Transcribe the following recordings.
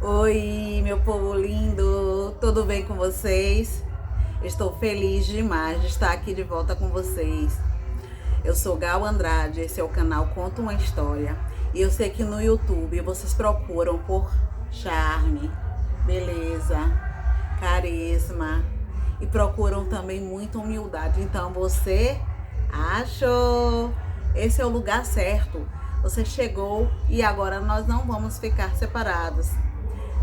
Oi, meu povo lindo, tudo bem com vocês? Estou feliz demais de estar aqui de volta com vocês. Eu sou Gal Andrade, esse é o canal Conta uma História. E eu sei que no YouTube vocês procuram por charme, beleza, carisma e procuram também muita humildade. Então você achou? Esse é o lugar certo. Você chegou e agora nós não vamos ficar separados.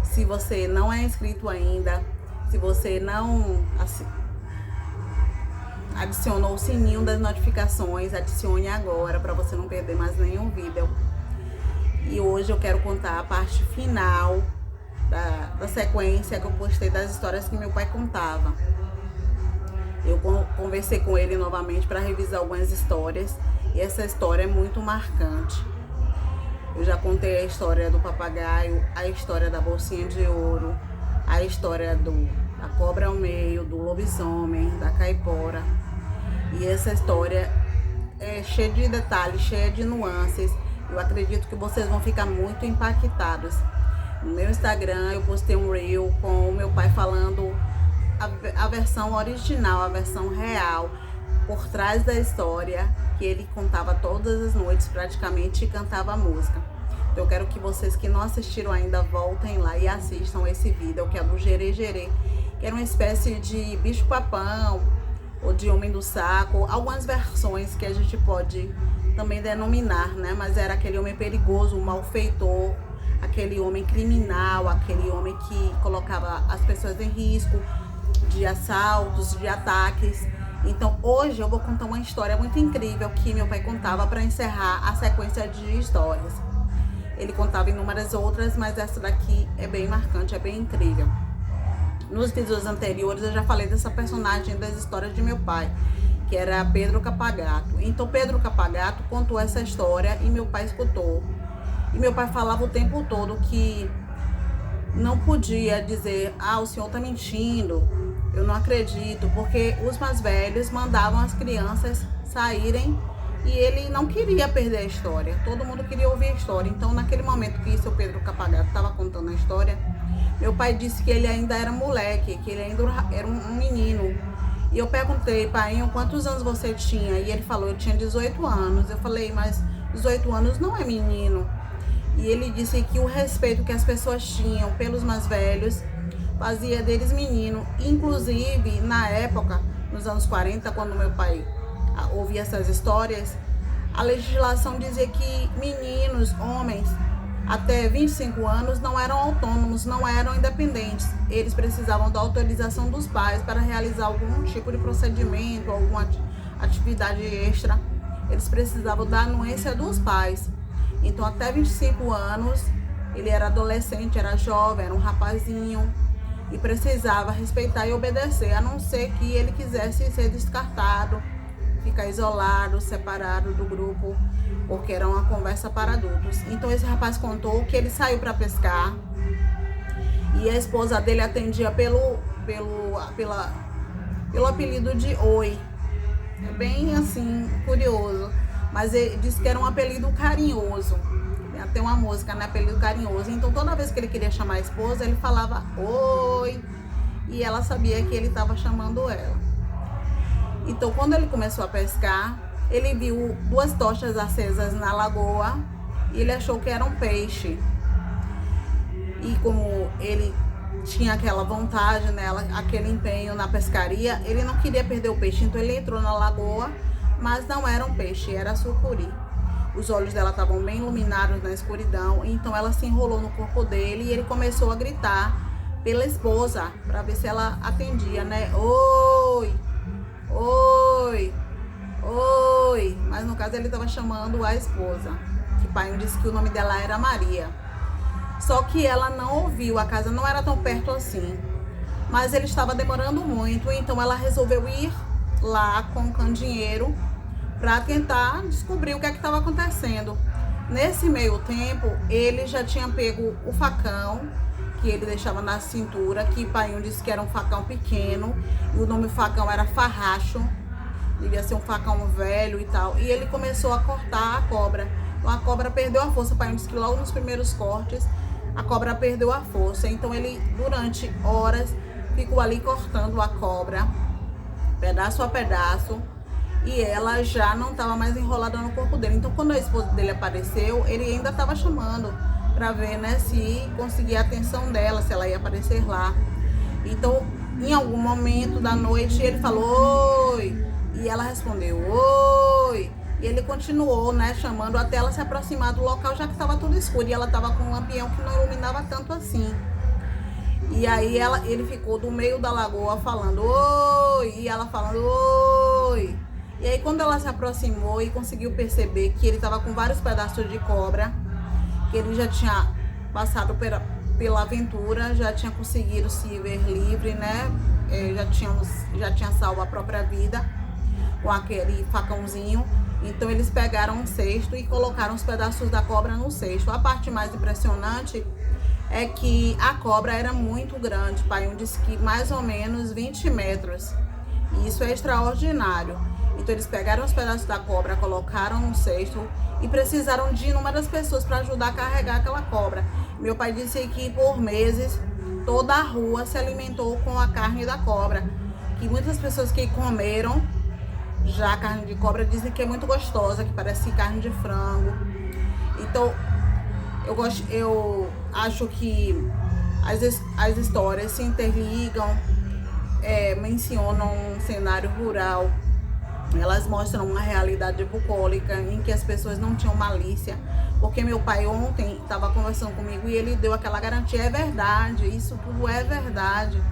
Se você não é inscrito ainda, se você não adicionou o sininho das notificações, adicione agora para você não perder mais nenhum vídeo. E hoje eu quero contar a parte final da sequência que eu postei das histórias que meu pai contava. Eu conversei com ele novamente para revisar algumas histórias e essa história é muito marcante. Eu já contei a história do papagaio, a história da bolsinha de ouro, a história da cobra ao meio, do lobisomem, da caipora. E essa história é cheia de detalhes, cheia de nuances. Eu acredito que vocês vão ficar muito impactados. No meu Instagram eu postei um reel com o meu pai falando a versão original, a versão real, por trás da história, que ele contava todas as noites praticamente e cantava a música. Então eu quero que vocês que não assistiram ainda voltem lá e assistam esse vídeo, que é do Gerê Gerê, que era uma espécie de bicho-papão ou de homem do saco, algumas versões que a gente pode também denominar, né? Mas era aquele homem perigoso, um malfeitor, aquele homem criminal, aquele homem que colocava as pessoas em risco de assaltos, de ataques. Então hoje eu vou contar uma história muito incrível que meu pai contava para encerrar a sequência de histórias. Ele contava inúmeras outras, mas essa daqui é bem marcante, é bem incrível. Nos vídeos anteriores eu já falei dessa personagem das histórias de meu pai, que era Pedro Capagato. Então Pedro Capagato contou essa história e meu pai escutou. E meu pai falava o tempo todo que não podia dizer: ah, o senhor tá mentindo, eu não acredito, porque os mais velhos mandavam as crianças saírem e ele não queria perder a história. Todo mundo queria ouvir a história. Então, naquele momento que seu Pedro Capagato estava contando a história, meu pai disse que ele ainda era moleque, que ele ainda era um menino. E eu perguntei: pai, quantos anos você tinha? E ele falou: eu tinha 18 anos. Eu falei: mas 18 anos não é menino. E ele disse que o respeito que as pessoas tinham pelos mais velhos fazia deles menino. Inclusive, na época, nos anos 40, quando meu pai ouvia essas histórias, a legislação dizia que meninos, homens, até 25 anos não eram autônomos, não eram independentes. Eles precisavam da autorização dos pais para realizar algum tipo de procedimento, alguma atividade extra. Eles precisavam da anuência dos pais. Então, até 25 anos, ele era adolescente, era jovem, era um rapazinho e precisava respeitar e obedecer, a não ser que ele quisesse ser descartado, ficar isolado, separado do grupo, porque era uma conversa para adultos. Então, esse rapaz contou que ele saiu para pescar e a esposa dele atendia pelo apelido de Oi. É bem assim, curioso. Mas ele disse que era um apelido carinhoso. Tem uma música, né? Apelido carinhoso. Então toda vez que ele queria chamar a esposa, ele falava oi. E ela sabia que ele estava chamando ela. Então quando ele começou a pescar, ele viu duas tochas acesas na lagoa e ele achou que era um peixe. E como ele tinha aquela vontade nela, aquele empenho na pescaria, ele não queria perder o peixe. Então ele entrou na lagoa, mas não era um peixe, era sucuri. Os olhos dela estavam bem iluminados na escuridão, então ela se enrolou no corpo dele e ele começou a gritar pela esposa para ver se ela atendia, né? Oi, oi, oi. Mas no caso ele estava chamando a esposa, que o pai disse que o nome dela era Maria. Só que ela não ouviu, a casa não era tão perto assim, mas ele estava demorando muito, então ela resolveu ir lá com o candeeiro para tentar descobrir o que é que estava acontecendo. Nesse meio tempo, ele já tinha pego o facão que ele deixava na cintura, que o pai disse que era um facão pequeno, e o nome do facão era farracho, devia ser um facão velho e tal, e ele começou a cortar a cobra. Então a cobra perdeu a força. O pai disse que logo nos primeiros cortes a cobra perdeu a força. Então ele, durante horas, ficou ali cortando a cobra, pedaço a pedaço, e ela já não estava mais enrolada no corpo dele. Então quando a esposa dele apareceu, ele ainda estava chamando para ver, né, se conseguia a atenção dela, se ela ia aparecer lá. Então, em algum momento da noite, ele falou oi, e ela respondeu oi, e ele continuou, né, chamando até ela se aproximar do local, já que estava tudo escuro e ela estava com um lampião que não iluminava tanto assim. E aí ele ficou do meio da lagoa falando oi, e ela falando oi. E aí quando ela se aproximou e conseguiu perceber que ele estava com vários pedaços de cobra, que ele já tinha passado pela aventura, já tinha conseguido se ver livre, né? Já tinha salvo a própria vida com aquele facãozinho. Então eles pegaram um cesto e colocaram os pedaços da cobra no cesto. A parte mais impressionante é que a cobra era muito grande, pai disse que mais ou menos 20 metros. E isso é extraordinário. Então eles pegaram os pedaços da cobra, colocaram no cesto e precisaram de inúmeras pessoas para ajudar a carregar aquela cobra. Meu pai disse que por meses toda a rua se alimentou com a carne da cobra. Que muitas pessoas que comeram já a carne de cobra dizem que é muito gostosa, que parece carne de frango. Então eu acho que as histórias se interligam, mencionam um cenário rural. Elas mostram uma realidade bucólica em que as pessoas não tinham malícia. Porque meu pai ontem estava conversando comigo e ele deu aquela garantia. É verdade, isso tudo é verdade.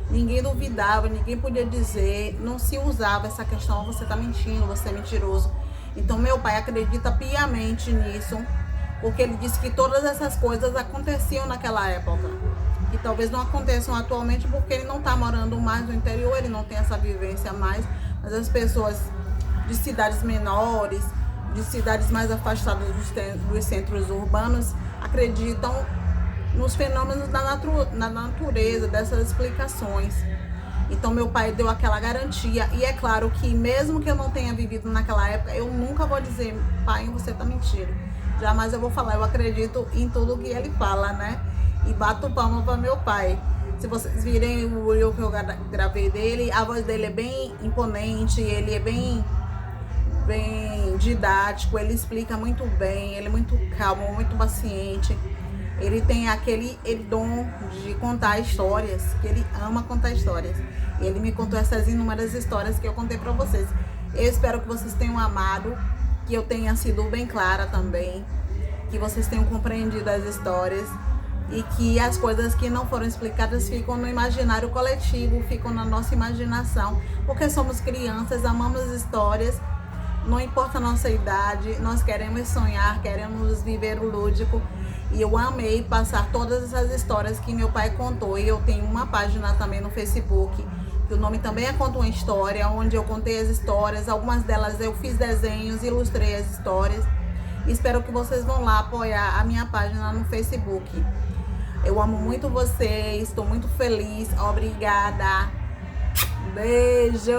Ninguém duvidava, ninguém podia dizer, não se usava essa questão, você está mentindo, você é mentiroso. Então meu pai acredita piamente nisso, porque ele disse que todas essas coisas aconteciam naquela época. E talvez não aconteçam atualmente porque ele não está morando mais no interior, ele não tem essa vivência mais. Mas as pessoas de cidades menores, de cidades mais afastadas dos centros urbanos, acreditam nos fenômenos da natureza, dessas explicações. Então meu pai deu aquela garantia. E é claro que mesmo que eu não tenha vivido naquela época, eu nunca vou dizer, pai, você está mentindo. Jamais eu vou falar, eu acredito em tudo que ele fala, né? E bato palma para meu pai. Se vocês virem o vídeo que eu gravei dele, a voz dele é bem imponente, ele é bem didático, ele explica muito bem, ele é muito calmo, muito paciente. Ele tem aquele dom de contar histórias, que ele ama contar histórias. E ele me contou essas inúmeras histórias que eu contei para vocês. Eu espero que vocês tenham amado, que eu tenha sido bem clara também, que vocês tenham compreendido as histórias. E que as coisas que não foram explicadas ficam no imaginário coletivo, ficam na nossa imaginação, porque somos crianças, amamos histórias, não importa a nossa idade, nós queremos sonhar, queremos viver o lúdico. E eu amei passar todas essas histórias que meu pai contou. E eu tenho uma página também no Facebook, que o nome também é Conta uma História, onde eu contei as histórias, algumas delas eu fiz desenhos, ilustrei as histórias. Espero que vocês vão lá apoiar a minha página no Facebook. Eu amo muito vocês, estou muito feliz. Obrigada. Beijos!